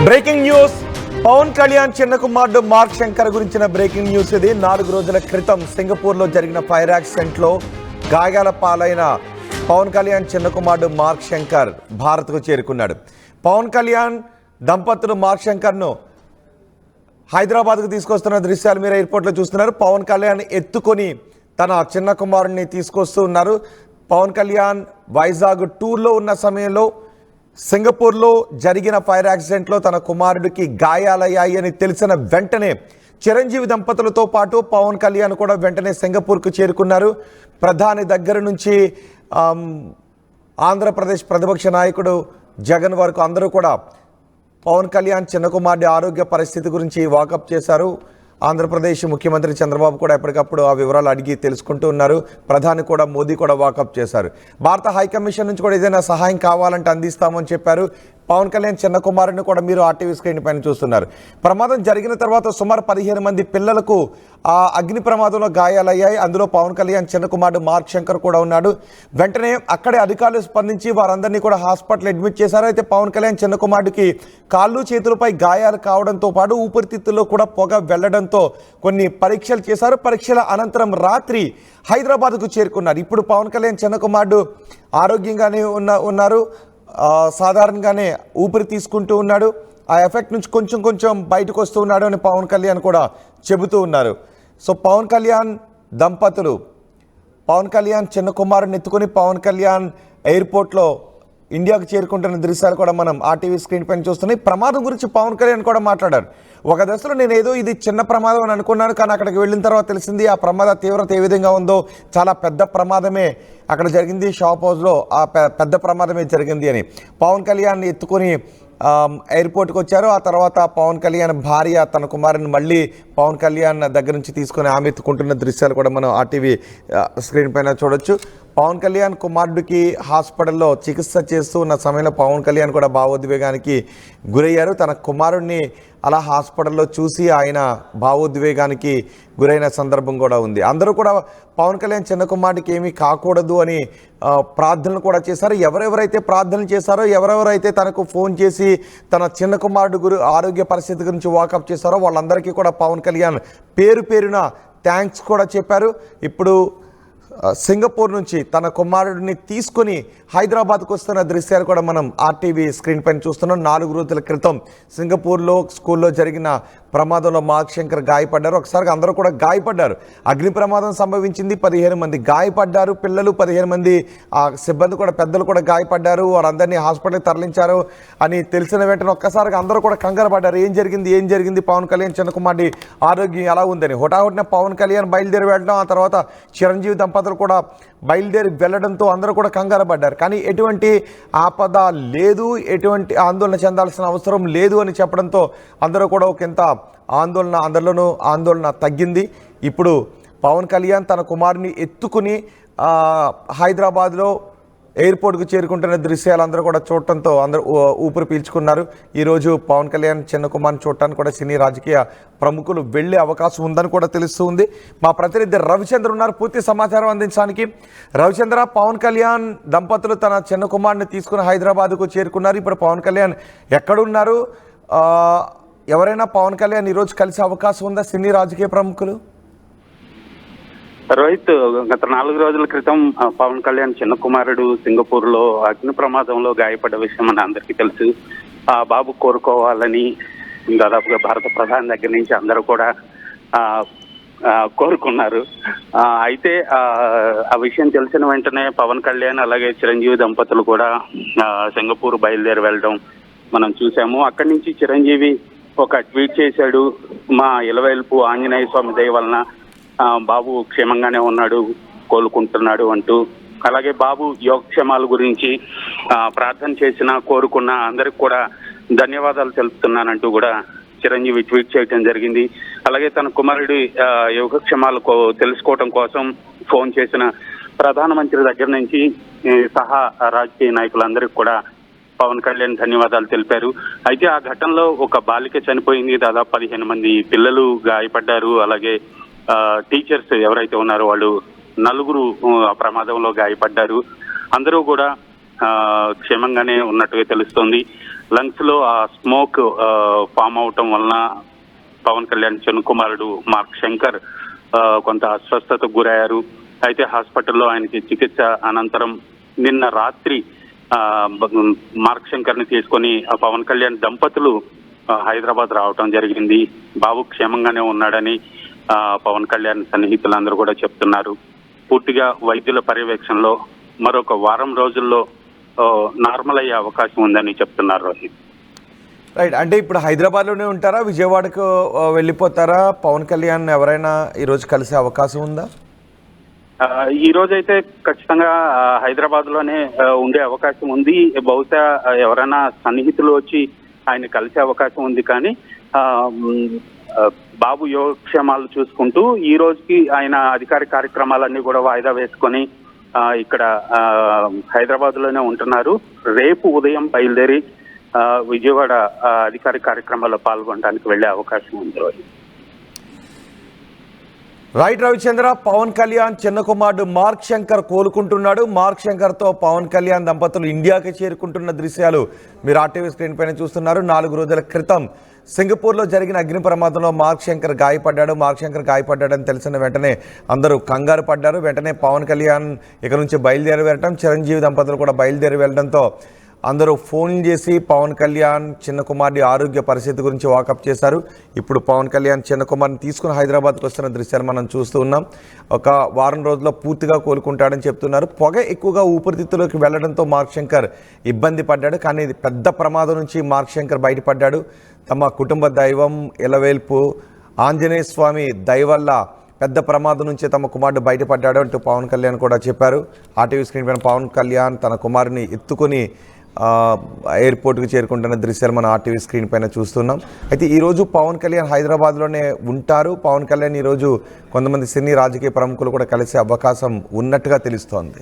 Breaking news. Pawan Kalyan చిన్న కుమారుడు mark Shankar గురించిన బ్రేకింగ్ న్యూస్ ఇది. 4 రోజుల క్రితం సింగపూర్లో జరిగిన ఫైర్ యాక్సిడెంట్లో గాయాల పాలైన పవన్ కళ్యాణ్ చిన్న కుమారుడు మార్క్ శంకర్ భారత్కు చేరుకున్నాడు. పవన్ కళ్యాణ్ దంపతులు మార్క్ శంకర్ను హైదరాబాద్కు తీసుకొస్తున్న దృశ్యాలు మీరు ఎయిర్పోర్ట్లో చూస్తున్నారు. పవన్ కళ్యాణ్ ఎత్తుకొని తన చిన్న కుమారుడిని తీసుకొస్తూ ఉన్నారు. పవన్ కళ్యాణ్ వైజాగ్ టూర్లో ఉన్న సమయంలో సింగపూర్లో జరిగిన ఫైర్ యాక్సిడెంట్లో తన కుమారుడికి గాయాలయ్యాయి అని తెలిసిన వెంటనే చిరంజీవి దంపతులతో పాటు పవన్ కళ్యాణ్ కూడా వెంటనే సింగపూర్కు చేరుకున్నారు. ప్రధాని దగ్గర నుంచి ఆంధ్రప్రదేశ్ ప్రతిపక్ష నాయకుడు జగన్ వరకు అందరూ కూడా పవన్ కళ్యాణ్ చిన్న కుమారుడి ఆరోగ్య పరిస్థితి గురించి వాకప్ చేశారు. ఆంధ్రప్రదేశ్ ముఖ్యమంత్రి చంద్రబాబు కూడా ఎప్పటికప్పుడు ఆ వివరాలు అడిగి తెలుసుకుంటూ ఉన్నారు. ప్రధాని కూడా మోదీ కూడా వాకప్ చేశారు. భారత హైకమిషన్ నుంచి కూడా ఏదైనా సహాయం కావాలంటే అందిస్తామని చెప్పారు. పవన్ కళ్యాణ్ చిన్న కుమారుడిని కూడా మీరు ఆర్టీవీ స్క్రీన్ పైన చూస్తున్నారు. ప్రమాదం జరిగిన తర్వాత సుమారు 15 మంది పిల్లలకు ఆ అగ్ని ప్రమాదంలో గాయాలయ్యాయి. అందులో పవన్ కళ్యాణ్ చిన్న కుమారుడు మార్క్ శంకర్ కూడా ఉన్నాడు. వెంటనే అక్కడే అధికారులు స్పందించి వారందరినీ కూడా హాస్పిటల్ అడ్మిట్ చేశారు. అయితే పవన్ కళ్యాణ్ చిన్న కుమారుడికి కాళ్ళు చేతులపై గాయాలు కావడంతో పాటు ఊపిరితిత్తుల్లో కూడా పొగ వెళ్లడంతో కొన్ని పరీక్షలు చేశారు. పరీక్షల అనంతరం రాత్రి హైదరాబాద్కు చేరుకున్నారు. ఇప్పుడు పవన్ కళ్యాణ్ చిన్న కుమారుడు ఆరోగ్యంగానే ఉన్నారు. సాధారణంగానే ఊపిరి తీసుకుంటూ ఉన్నాడు. ఆ ఎఫెక్ట్ నుంచి కొంచెం బయటకు వస్తూ ఉన్నాడు అని పవన్ కళ్యాణ్ కూడా చెబుతూ ఉన్నారు. సో పవన్ కళ్యాణ్ దంపతులు పవన్ కళ్యాణ్ చిన్న కుమారుడిని ఎత్తుకొని పవన్ కళ్యాణ్ ఎయిర్పోర్ట్లో ఇండియాకు చేరుకుంటున్న దృశ్యాలు కూడా మనం ఆర్టీవీ స్క్రీన్ పైన చూస్తున్నాయి. ప్రమాదం గురించి పవన్ కళ్యాణ్ కూడా మాట్లాడారు. ఒక దశలో నేను ఏదో ఇది చిన్న ప్రమాదం అని అనుకున్నాను, కానీ అక్కడికి వెళ్ళిన తర్వాత తెలిసింది ఆ ప్రమాద తీవ్రత ఏ విధంగా ఉందో. చాలా పెద్ద ప్రమాదమే అక్కడ జరిగింది. షాప్ హౌస్లో ఆ పెద్ద ప్రమాదమే జరిగింది అని పవన్ కళ్యాణ్ ఎత్తుకొని ఎయిర్పోర్ట్కి వచ్చారు. ఆ తర్వాత పవన్ కళ్యాణ్ భార్య తన కుమారుని మళ్ళీ పవన్ కళ్యాణ్ దగ్గర నుంచి తీసుకొని ఆమె ఎత్తుకుంటున్న దృశ్యాలు కూడా మనం ఆర్టీవీ స్క్రీన్ పైన చూడొచ్చు. పవన్ కళ్యాణ్ కుమారుడికి హాస్పిటల్లో చికిత్స చేస్తూ ఉన్న సమయంలో పవన్ కళ్యాణ్ కూడా భావోద్వేగానికి గురయ్యారు. తన కుమారుడిని అలా హాస్పిటల్లో చూసి ఆయన భావోద్వేగానికి గురైన సందర్భం కూడా ఉంది. అందరూ కూడా పవన్ కళ్యాణ్ చిన్న కుమారుడికి ఏమీ కాకూడదు అని ప్రార్థనలు కూడా చేశారు. ఎవరెవరైతే ప్రార్థనలు చేశారో, ఎవరెవరైతే తనకు ఫోన్ చేసి తన చిన్న కుమారుడు ఆరోగ్య పరిస్థితి గురించి వాకప్ చేశారో వాళ్ళందరికీ కూడా పవన్ కళ్యాణ్ పేరున థ్యాంక్స్ కూడా చెప్పారు. ఇప్పుడు సింగపూర్ నుంచి తన కుమారుడిని తీసుకుని హైదరాబాద్కు వస్తున్న దృశ్యాలు కూడా మనం ఆర్టీవీ స్క్రీన్ పైన చూస్తున్నాం. 4 రోజుల క్రితం సింగపూర్లో స్కూల్లో జరిగిన ప్రమాదంలో మార్క్ శంకర్ గాయపడ్డారు. ఒకసారిగా అందరూ కూడా గాయపడ్డారు. అగ్ని ప్రమాదం సంభవించింది. 15 మంది గాయపడ్డారు. పిల్లలు 15 మంది సిబ్బంది కూడా పెద్దలు కూడా గాయపడ్డారు. వారందరినీ హాస్పిటల్కి తరలించారు అని తెలిసిన వెంటనే ఒక్కసారిగా అందరూ కూడా కంగారు పడ్డారు. ఏం జరిగింది పవన్ కళ్యాణ్ చిన్న కుమారుడి ఆరోగ్యం ఎలా ఉందని. హుటాహుటిన పవన్ కళ్యాణ్ బయలుదేరి వెళ్ళడం, ఆ తర్వాత చిరంజీవి దంపతులు కూడా బయలుదేరి వెళ్ళడంతో అందరూ కూడా కంగారు పడ్డారు. కానీ ఎటువంటి ఆపద లేదు, ఎటువంటి ఆందోళన చెందాల్సిన అవసరం లేదు అని చెప్పడంతో అందరూ కూడా ఒకంత అందరిలోనూ ఆందోళన తగ్గింది. ఇప్పుడు పవన్ కళ్యాణ్ తన కుమారుని ఎత్తుకుని హైదరాబాద్లో ఎయిర్పోర్ట్కు చేరుకుంటున్న దృశ్యాలు అందరూ కూడా చూడటంతో అందరూ ఊపిరి పీల్చుకున్నారు. ఈరోజు పవన్ కళ్యాణ్ చిన్న కుమార్ని చూడటానికి కూడా సినీ రాజకీయ ప్రముఖులు వెళ్లే అవకాశం ఉందని కూడా తెలుస్తుంది. మా ప్రతినిధి రవిచంద్ర ఉన్నారు పూర్తి సమాచారం అందించడానికి. రవిచంద్ర, పవన్ కళ్యాణ్ దంపతులు తన చిన్న కుమార్ని తీసుకుని హైదరాబాద్కు చేరుకున్నారు. ఇప్పుడు పవన్ కళ్యాణ్ ఎక్కడున్నారు? ఎవరైనా పవన్ కళ్యాణ్ ఈరోజు కలిసే అవకాశం ఉందా సినీ రాజకీయ ప్రముఖులు? రోహిత్, గత 4 రోజుల క్రితం పవన్ కళ్యాణ్ చిన్న కుమారుడు సింగపూర్ లో అగ్ని ప్రమాదంలో గాయపడ్డ విషయం మన అందరికీ తెలుసు. ఆ బాబు కోరుకోవాలని దాదాపుగా భారత ప్రధాని దగ్గర నుంచి అందరూ కూడా కోరుకున్నారు. అయితే ఆ విషయం తెలిసిన వెంటనే పవన్ కళ్యాణ్ అలాగే చిరంజీవి దంపతులు కూడా సింగపూర్ బయలుదేరి వెళ్ళడం మనం చూసాము. అక్కడి నుంచి చిరంజీవి ఒక ట్వీట్ చేశాడు. మా ఇలవేల్పు ఆంజనేయ స్వామి దయ వలన బాబు క్షేమంగానే ఉన్నాడు, కోలుకుంటున్నాడు అంటూ, అలాగే బాబు యోగక్షేమాల గురించి ప్రార్థన చేసిన కోరుకున్న అందరికి కూడా ధన్యవాదాలు తెలుపుతున్నానంటూ కూడా చిరంజీవి ట్వీట్ చేయడం జరిగింది. అలాగే తన కుమారుడి యోగక్షేమాలు తెలుసుకోవడం కోసం ఫోన్ చేసిన ప్రధానమంత్రి దగ్గర నుంచి సహా రాజకీయ నాయకులందరికీ కూడా పవన్ కళ్యాణ్ ధన్యవాదాలు తెలిపారు. అయితే ఆ ఘటనలో ఒక బాలిక చనిపోయింది, దాదాపు 15 మంది పిల్లలు గాయపడ్డారు. అలాగే టీచర్స్ ఎవరైతే ఉన్నారో వాళ్ళు 4 ఆ ప్రమాదంలో గాయపడ్డారు. అందరూ కూడా క్షేమంగానే ఉన్నట్టుగా తెలుస్తోంది. లంగ్స్ లో ఆ స్మోక్ ఫామ్ అవటం వలన పవన్ కళ్యాణ్ చిన్న కుమారుడు మార్క్ శంకర్ కొంత అస్వస్థతకు గురయ్యారు. అయితే హాస్పిటల్లో ఆయనకి చికిత్స అనంతరం నిన్న రాత్రి మార్క్ శంకర్ ని తీసుకొని పవన్ కళ్యాణ్ దంపతులు హైదరాబాద్ రావటం జరిగింది. బాబు క్షేమంగానే ఉన్నాడని పవన్ కళ్యాణ్ సన్నిహితులందరూ కూడా చెప్తున్నారు. పూర్తిగా వైద్యుల పర్యవేక్షణలో మరొక వారం రోజుల్లో నార్మల్ అయ్యే అవకాశం ఉందని చెప్తున్నారు. రోహిత్, రైట్. అంటే ఇప్పుడు హైదరాబాద్లోనే ఉంటారా, విజయవాడకు వెళ్ళిపోతారా? పవన్ కళ్యాణ్ ఎవరైనా ఈరోజు కలిసే అవకాశం ఉందా? ఈ రోజైతే ఖచ్చితంగా హైదరాబాద్ లోనే ఉండే అవకాశం ఉంది. బహుశా ఎవరైనా సన్నిహితులు వచ్చి ఆయన కలిసే అవకాశం ఉంది. కానీ బాబు యోగక్షేమాలు చూసుకుంటూ ఈ రోజుకి ఆయన అధికారిక కార్యక్రమాలన్నీ కూడా వాయిదా వేసుకొని ఇక్కడ హైదరాబాద్ లోనే ఉంటున్నారు. రేపు ఉదయం బయలుదేరి విజయవాడ అధికారిక కార్యక్రమాల్లో పాల్గొనడానికి వెళ్లే అవకాశం ఉంది. రైట్ రవిచంద్ర, పవన్ కళ్యాణ్ చిన్న కుమారుడు మార్క్ శంకర్ కోలుకుంటున్నాడు. మార్క్ శంకర్తో పవన్ కళ్యాణ్ దంపతులు ఇండియాకి చేరుకుంటున్న దృశ్యాలు మీరు ఆర్టీవీ స్క్రీన్ పైన చూస్తున్నారు. 4 రోజుల క్రితం సింగపూర్లో జరిగిన అగ్ని ప్రమాదంలో మార్క్ శంకర్ గాయపడ్డాడని తెలిసిన వెంటనే అందరూ కంగారు పడ్డారు. వెంటనే పవన్ కళ్యాణ్ ఇక నుంచి బయలుదేరి వెళ్ళటం, చిరంజీవి దంపతులు కూడా బయలుదేరి వెళ్ళడంతో అందరూ ఫోన్ చేసి పవన్ కళ్యాణ్ చిన్న కుమారుడి ఆరోగ్య పరిస్థితి గురించి వాకప్ చేశారు. ఇప్పుడు పవన్ కళ్యాణ్ చిన్న కుమారుని తీసుకుని హైదరాబాద్కి వస్తున్న దృశ్యాలు మనం చూస్తూ ఉన్నాం. ఒక వారం రోజుల్లో పూర్తిగా కోలుకుంటాడని చెప్తున్నారు. పొగ ఎక్కువగా ఊపిరితిత్తులోకి వెళ్లడంతో మార్క్ శంకర్ ఇబ్బంది పడ్డాడు. కానీ ఇది పెద్ద ప్రమాదం నుంచి మార్క్ శంకర్ బయటపడ్డాడు. తమ కుటుంబ దైవం ఎలవేల్పు ఆంజనేయ స్వామి దయవల్ల పెద్ద ప్రమాదం నుంచి తమ కుమారుడు బయటపడ్డాడు అంటూ పవన్ కళ్యాణ్ కూడా చెప్పారు. ఆర్టీవీ స్క్రీన్ పైన పవన్ కళ్యాణ్ తన కుమారుని ఎత్తుకొని ఎయిర్పోర్ట్కి చేరుకుంటున్న దృశ్యాలు మనం ఆర్టీవీ స్క్రీన్ పైన చూస్తున్నాం. అయితే ఈరోజు పవన్ కళ్యాణ్ హైదరాబాద్లోనే ఉంటారు. పవన్ కళ్యాణ్ ఈరోజు కొంతమంది సినీ రాజకీయ ప్రముఖులు కూడా కలిసే అవకాశం ఉన్నట్టుగా తెలుస్తోంది.